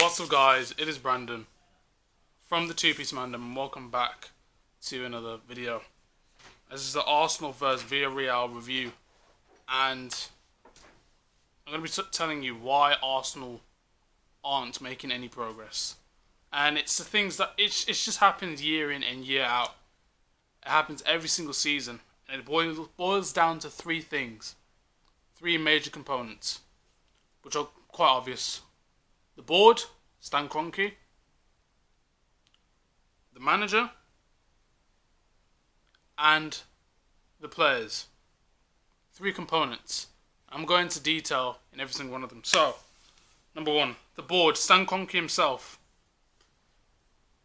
What's up, guys? It is Brandon from the Two Piece Mandem, and welcome back to another video. This is the Arsenal vs Villarreal review, and I'm going to be telling you why Arsenal aren't making any progress. And it's the things that it just happens year in and year out. It happens every single season, and it boils down to three things, three major components, which are quite obvious. The board, Stan Kroenke, the manager, and the players. Three components. I'm going into detail in every single one of them. So, number one, the board, Stan Kroenke himself.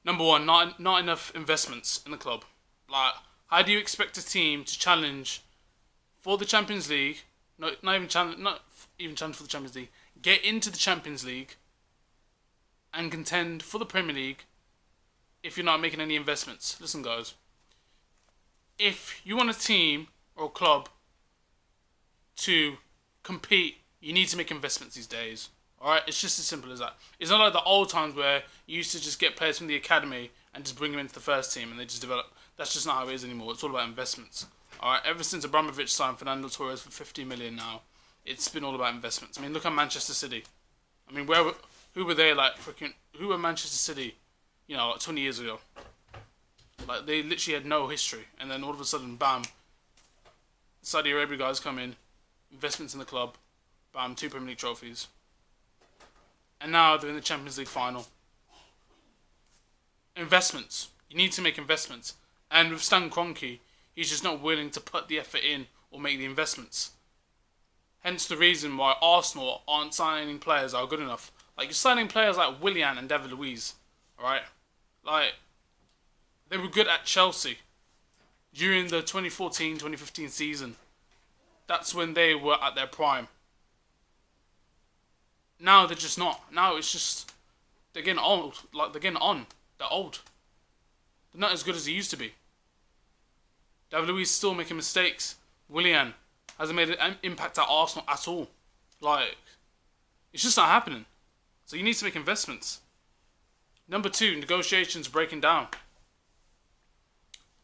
Number one, not enough investments in the club. Like, how do you expect a team to challenge for the Champions League? Not even challenge for the Champions League. Get into the Champions League and contend for the Premier League if you're not making any investments. Listen, guys. If you want a team or a club to compete, you need to make investments these days. Alright? It's just as simple as that. It's not like the old times where you used to just get players from the academy and just bring them into the first team and they just develop. That's just not how it is anymore. It's all about investments. Alright? Ever since Abramovich signed Fernando Torres for 50 million now, it's been all about investments. I mean, look at Manchester City. I mean, who were they like who were Manchester City, like 20 years ago? Like, they literally had no history, and then all of a sudden, bam, Saudi Arabia guys come in, investments in the club, bam, 2 Premier League trophies. And now they're in the Champions League final. Investments. You need to make investments. And with Stan Kroenke, he's just not willing to put the effort in or make the investments. Hence the reason why Arsenal aren't signing players that are good enough. Like, you're signing players like Willian and David Luiz, alright? Like, they were good at Chelsea during the 2014-2015 season. That's when they were at their prime. Now they're just not. Now it's just, they're getting old. Like, they're getting on. They're old. They're not as good as they used to be. David Luiz is still making mistakes. Willian hasn't made an impact at Arsenal at all. Like, it's just not happening. So you need to make investments. Number two, negotiations breaking down.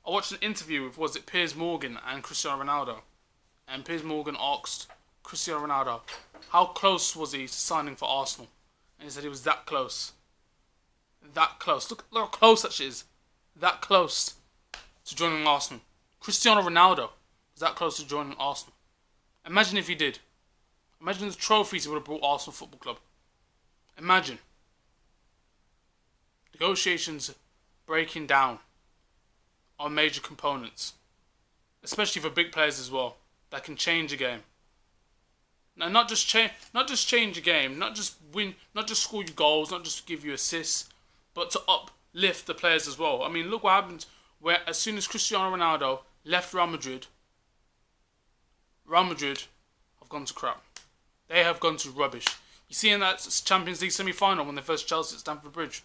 I watched an interview with, was it Piers Morgan and Cristiano Ronaldo? And Piers Morgan asked Cristiano Ronaldo, how close was he to signing for Arsenal? And he said he was that close. That close. Look how close that shit is. That close to joining Arsenal. Cristiano Ronaldo was that close to joining Arsenal. Imagine if he did. Imagine the trophies he would have brought Arsenal Football Club. Imagine. Negotiations breaking down on major components. Especially for big players as well. That can change a game. Now, not just change a game, not just win, not just score you goals, not just give you assists, but to uplift the players as well. I mean, look what happened where as soon as Cristiano Ronaldo left Real Madrid have gone to crap. They have gone to rubbish. You see in that Champions League semi-final when they faced Chelsea at Stamford Bridge,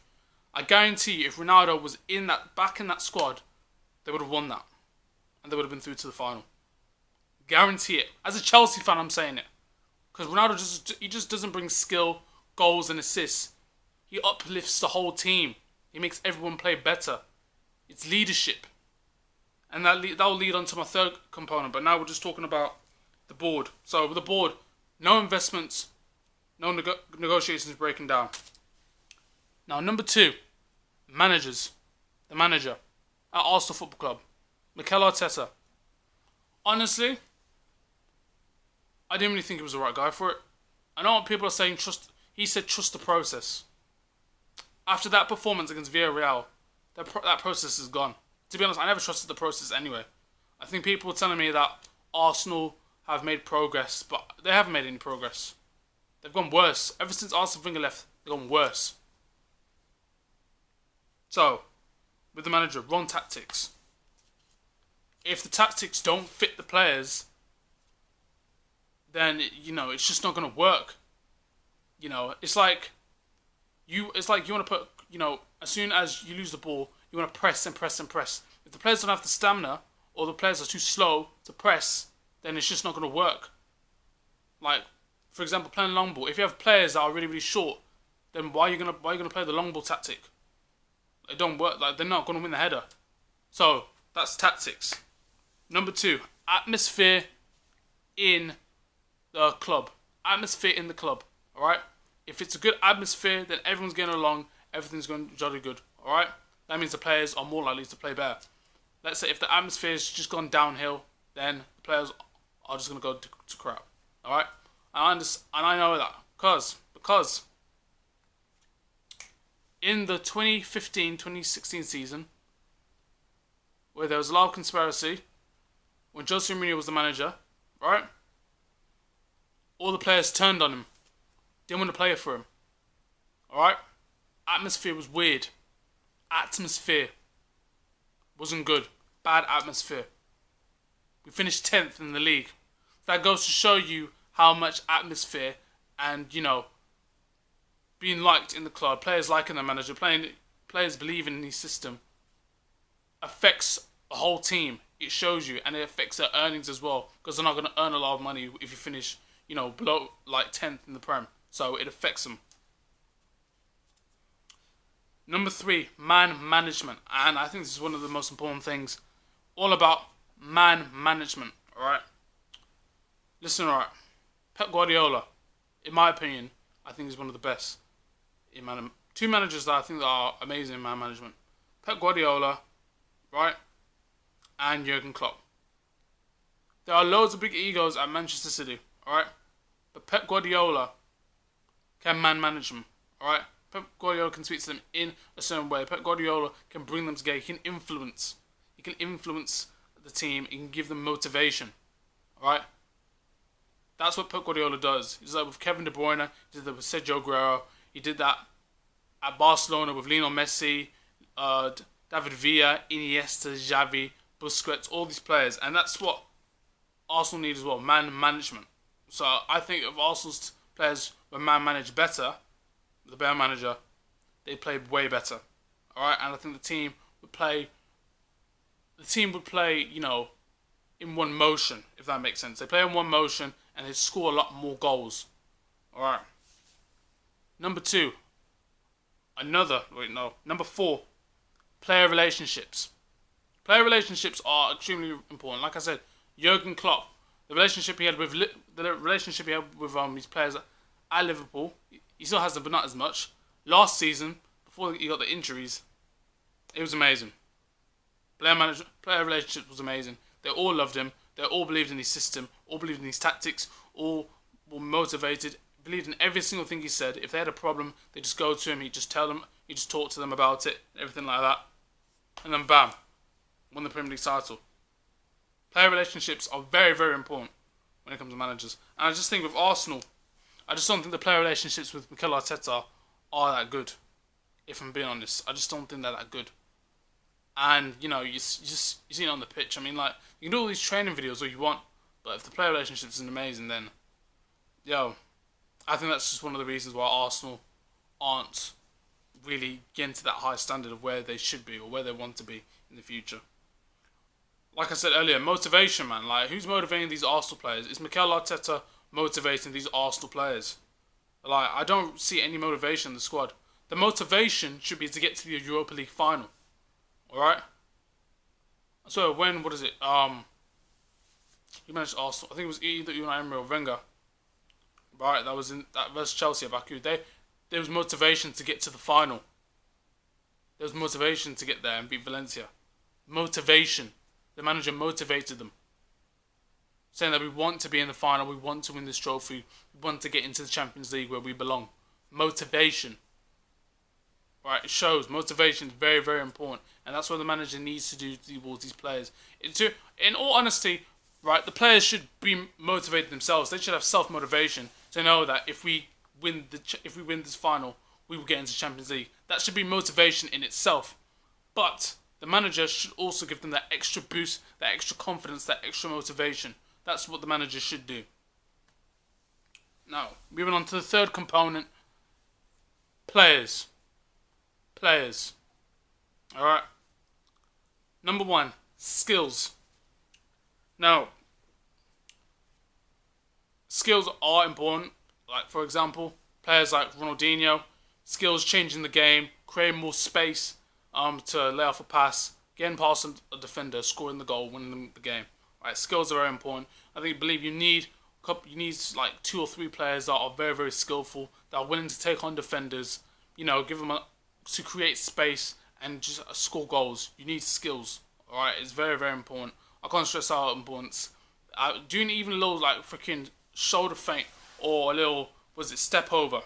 I guarantee you if Ronaldo was back in that squad, they would have won that. And they would have been through to the final. Guarantee it. As a Chelsea fan, I'm saying it. Because Ronaldo just doesn't bring skill, goals and assists. He uplifts the whole team. He makes everyone play better. It's leadership. And that will lead on to my third component. But now we're just talking about the board. So with the board, no investments, no negotiations breaking down. Now number two, managers. The manager at Arsenal Football Club, Mikel Arteta. Honestly, I didn't really think he was the right guy for it. I know what people are saying, he said trust the process. After that performance against Villarreal, that process is gone. To be honest, I never trusted the process anyway. I think people were telling me that Arsenal have made progress, but they haven't made any progress. They've gone worse. Ever since Arsene Wenger left, they've gone worse. So, with the manager, wrong tactics. If the tactics don't fit the players, then it's just not going to work. It's like you want to put, as soon as you lose the ball, you want to press and press and press. If the players don't have the stamina or the players are too slow to press, then it's just not going to work. Like, for example, playing long ball. If you have players that are really, really short, then why are you gonna play the long ball tactic? It don't work. Like they're not gonna win the header. So that's tactics. Number 2, atmosphere in the club. Atmosphere in the club. All right. If it's a good atmosphere, then everyone's getting along. Everything's going jolly good. All right. That means the players are more likely to play better. Let's say if the atmosphere's just gone downhill, then the players are just gonna go to crap. All right. And I know that because in the 2015-2016 season, where there was a lot of conspiracy, when Jose Mourinho was the manager, right? All the players turned on him. Didn't want to play for him. Alright? Atmosphere was weird. Atmosphere wasn't good. Bad atmosphere. We finished 10th in the league. That goes to show you how much atmosphere and, being liked in the club, players liking the manager, players believing in his system, affects the whole team. It shows you, and it affects their earnings as well, because they're not going to earn a lot of money if you finish, below like 10th in the Prem. So it affects them. Number 3, man management, and I think this is one of the most important things. All about man management. All right. Listen, all right. Pep Guardiola, in my opinion, I think he's one of the best. Two managers that I think that are amazing in man management. Pep Guardiola, right, and Jurgen Klopp. There are loads of big egos at Manchester City, alright? But Pep Guardiola can man manage them, alright? Pep Guardiola can speak to them in a certain way. Pep Guardiola can bring them together. He can influence. The team. He can give them motivation, alright? That's what Pep Guardiola does. He does that with Kevin De Bruyne. He did that with Sergio Aguero. He did that at Barcelona with Lionel Messi, David Villa, Iniesta, Xavi, Busquets, all these players. And that's what Arsenal need as well, man management. So I think if Arsenal's players were man managed better, the better manager, they played way better. Alright, and I think the team would play, in one motion, if that makes sense. They play in one motion and they score a lot more goals. Alright. Number 4, player relationships. Player relationships are extremely important. Like I said, Jurgen Klopp, the relationship he had with his players at Liverpool, he still has them, but not as much. Last season, before he got the injuries, it was amazing. Player relationship was amazing. They all loved him. They all believed in his system. All believed in his tactics. All were motivated. Believed in every single thing he said. If they had a problem, they just go to him. He'd just tell them. He'd just talk to them about it. Everything like that. And then bam, won the Premier League title. Player relationships are very, very important when it comes to managers. And I just think with Arsenal, I just don't think the player relationships with Mikel Arteta are that good. If I'm being honest, I just don't think they're that good. And you see it on the pitch. I mean, like, you can do all these training videos all you want, but if the player relationship isn't amazing, then I think that's just one of the reasons why Arsenal aren't really getting to that high standard of where they should be or where they want to be in the future. Like I said earlier, motivation, man. Like, who's motivating these Arsenal players? Is Mikel Arteta motivating these Arsenal players? Like, I don't see any motivation in the squad. The motivation should be to get to the Europa League final. Alright? So when, he managed Arsenal. I think it was either Unai Emery or Wenger. Right, that versus Chelsea at Baku. There was motivation to get to the final. There was motivation to get there and beat Valencia. Motivation. The manager motivated them. Saying that we want to be in the final, we want to win this trophy, we want to get into the Champions League where we belong. Motivation. Right, it shows. Motivation is very, very important. And that's what the manager needs to do towards these players. In all honesty, right, the players should be motivated themselves. They should have self-motivation to know that if we win this final, we will get into Champions League. That should be motivation in itself. But the manager should also give them that extra boost, that extra confidence, that extra motivation. That's what the manager should do. Now, moving on to the third component. Players. Alright. Number 1, skills. Now, skills are important. Like, for example, players like Ronaldinho, skills changing the game, creating more space to lay off a pass, getting past a defender, scoring the goal, winning the game. Right, skills are very important. Believe you need like 2 or 3 players that are very very skillful, that are willing to take on defenders. Give them to create space and just score goals. You need skills. All right, it's very very important. I can't stress how importance. Doing even a little like freaking shoulder feint or a little step over,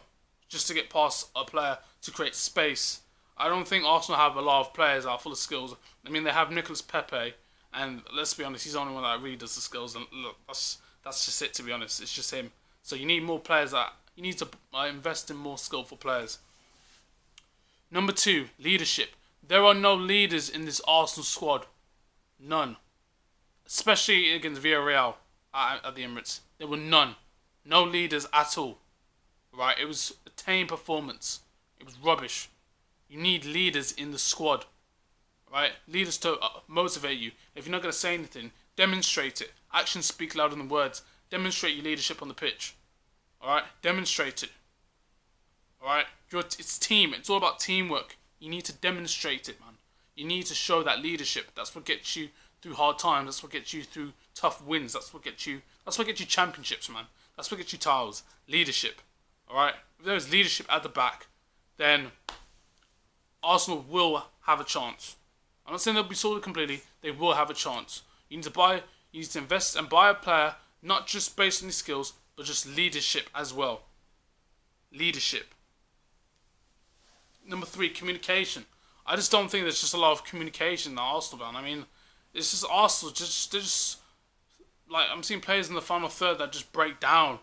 just to get past a player to create space. I don't think Arsenal have a lot of players that are full of skills. They have Nicolas Pepe, and let's be honest, he's the only one that really does the skills. And look, that's just it. To be honest, it's just him. So you need more players that you need to invest in more skillful players. Number 2, leadership. There are no leaders in this Arsenal squad. None. Especially against Villarreal at the Emirates. There were none. No leaders at all. Right? It was a tame performance. It was rubbish. You need leaders in the squad. Right? Leaders to motivate you. If you're not going to say anything, demonstrate it. Actions speak louder than words. Demonstrate your leadership on the pitch. Alright? Demonstrate it. Alright? It's team. It's all about teamwork. You need to demonstrate it, man. You need to show that leadership. That's what gets you through hard times. That's what gets you through tough wins. That's what gets you championships, man. That's what gets you titles. Leadership. Alright? If there's leadership at the back, then Arsenal will have a chance. I'm not saying they'll be sorted completely. They will have a chance. You need to invest and buy a player, not just based on his skills, but just leadership as well. Leadership. Number 3, communication. I just don't think there's just a lot of communication in the Arsenal, man. It's just Arsenal. They're just like, I'm seeing players in the final third that just break down,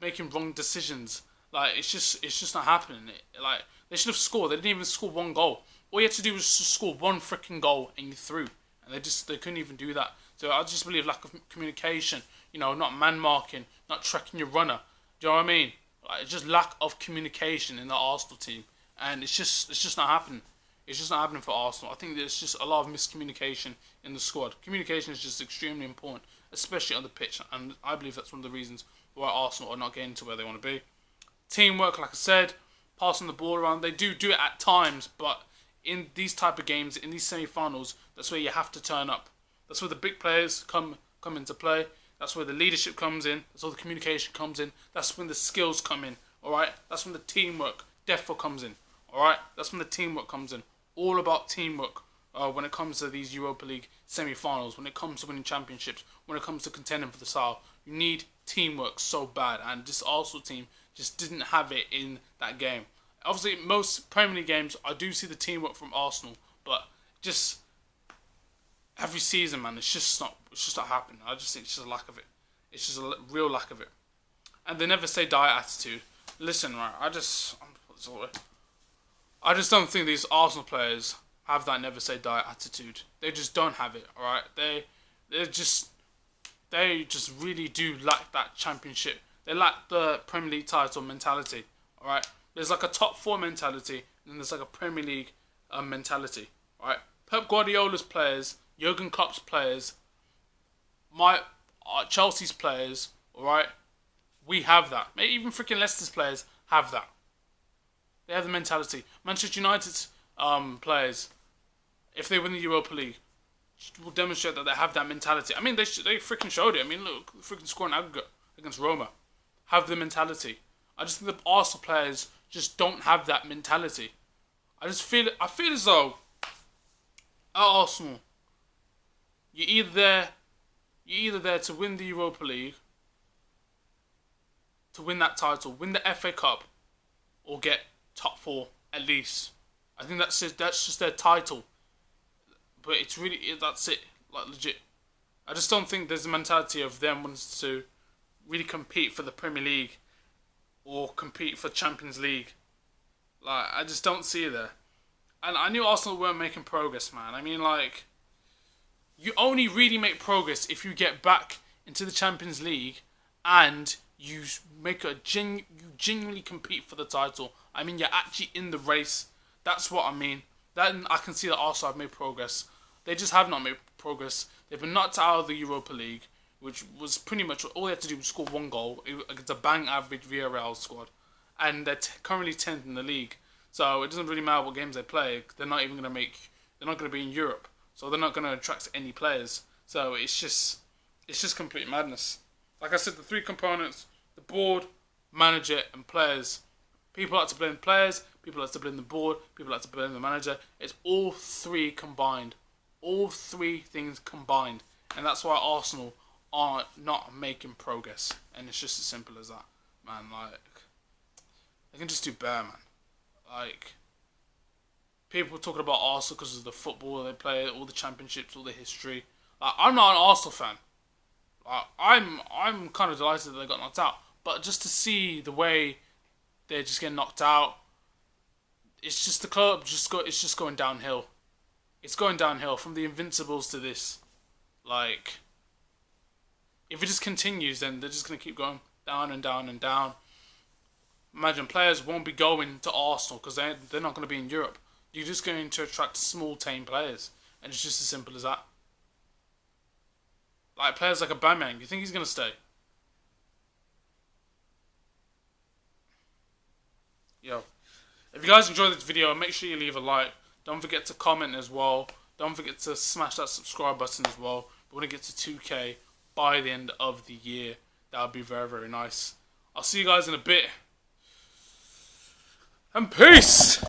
making wrong decisions. Like it's just not happening. Like they should have scored. They didn't even score one goal. All you had to do was just score one freaking goal and you threw. And they couldn't even do that. So I just believe lack of communication. Not man marking, not tracking your runner. Do you know what I mean? Like, it's just lack of communication in the Arsenal team, and it's just not happening. It's just not happening for Arsenal. I think there's just a lot of miscommunication in the squad. Communication is just extremely important, especially on the pitch, and I believe that's one of the reasons why Arsenal are not getting to where they want to be. Teamwork, like I said, passing the ball around, they do it at times, but in these type of games, in these semi-finals, that's where you have to turn up. That's where the big players come into play. That's where the leadership comes in. That's where the communication comes in. That's when the skills come in. Alright? That's when the teamwork definitely comes in. Alright? That's when the teamwork comes in. All about teamwork when it comes to these Europa League semi-finals, when it comes to winning championships, when it comes to contending for the title. You need teamwork so bad, and this Arsenal team just didn't have it in that game. Obviously, most Premier League games, I do see the teamwork from Arsenal, but just every season, man, it's just not happening. I just think it's just a lack of it. It's just a real lack of it. And the never say die attitude. Listen, right, I just don't think these Arsenal players have that never say die attitude. They just don't have it, alright? They just really do lack that championship. They lack the Premier League title mentality, alright? There's like a top 4 mentality, and then there's like a Premier League mentality, alright? Pep Guardiola's players, Jurgen Klopp's players, Chelsea's players, alright? We have that. Maybe even freaking Leicester's players have that. They have the mentality. Manchester United's players, if they win the Europa League, will demonstrate that they have that mentality. They freaking showed it. Look, freaking scoring aggregate against Roma. Have the mentality. I just think the Arsenal players just don't have that mentality. I feel as though at Arsenal, you're either there to win the Europa League, to win that title, win the FA Cup, or get top 4 at least. I think that's just their title. But that's it, like legit. I just don't think there's a mentality of them wanting to really compete for the Premier League or compete for Champions League. Like, I just don't see it there. And I knew Arsenal weren't making progress, man. You only really make progress if you get back into the Champions League and you make you genuinely compete for the title. You're actually in the race. That's what I mean. Then I can see that Arsenal have made progress. They just have not made progress. They've been knocked out of the Europa League, which was pretty much all they had to do was score one goal against a bang average Villarreal squad. And they're currently 10th in the league. So it doesn't really matter what games they play. They're not even gonna make. They're not gonna be in Europe, so they're not gonna attract any players. So it's just complete madness. Like I said, the three components: the board, manager, and players. People like to blame players. People like to blame the board. People like to blame the manager. It's all three combined. All three things combined, and that's why Arsenal are not making progress. And it's just as simple as that, man. Like they can just do better, man. Like people talking about Arsenal because of the football they play, all the championships, all the history. Like, I'm not an Arsenal fan. Like, I'm kind of delighted that they got knocked out, but just to see the way they're just getting knocked out, it's just the club it's just going downhill. It's going downhill from the Invincibles to this. Like, if it just continues, then they're just gonna keep going down and down and down. Imagine players won't be going to Arsenal because they're not going to be in Europe. You're just going to attract small tame players, and it's just as simple as that. Like players like Aubameyang, you think he's going to stay? Yo, if you guys enjoyed this video, make sure you leave a like. Don't forget to comment as well. Don't forget to smash that subscribe button as well. We want to get to 2K by the end of the year. That would be very, very nice. I'll see you guys in a bit. And peace!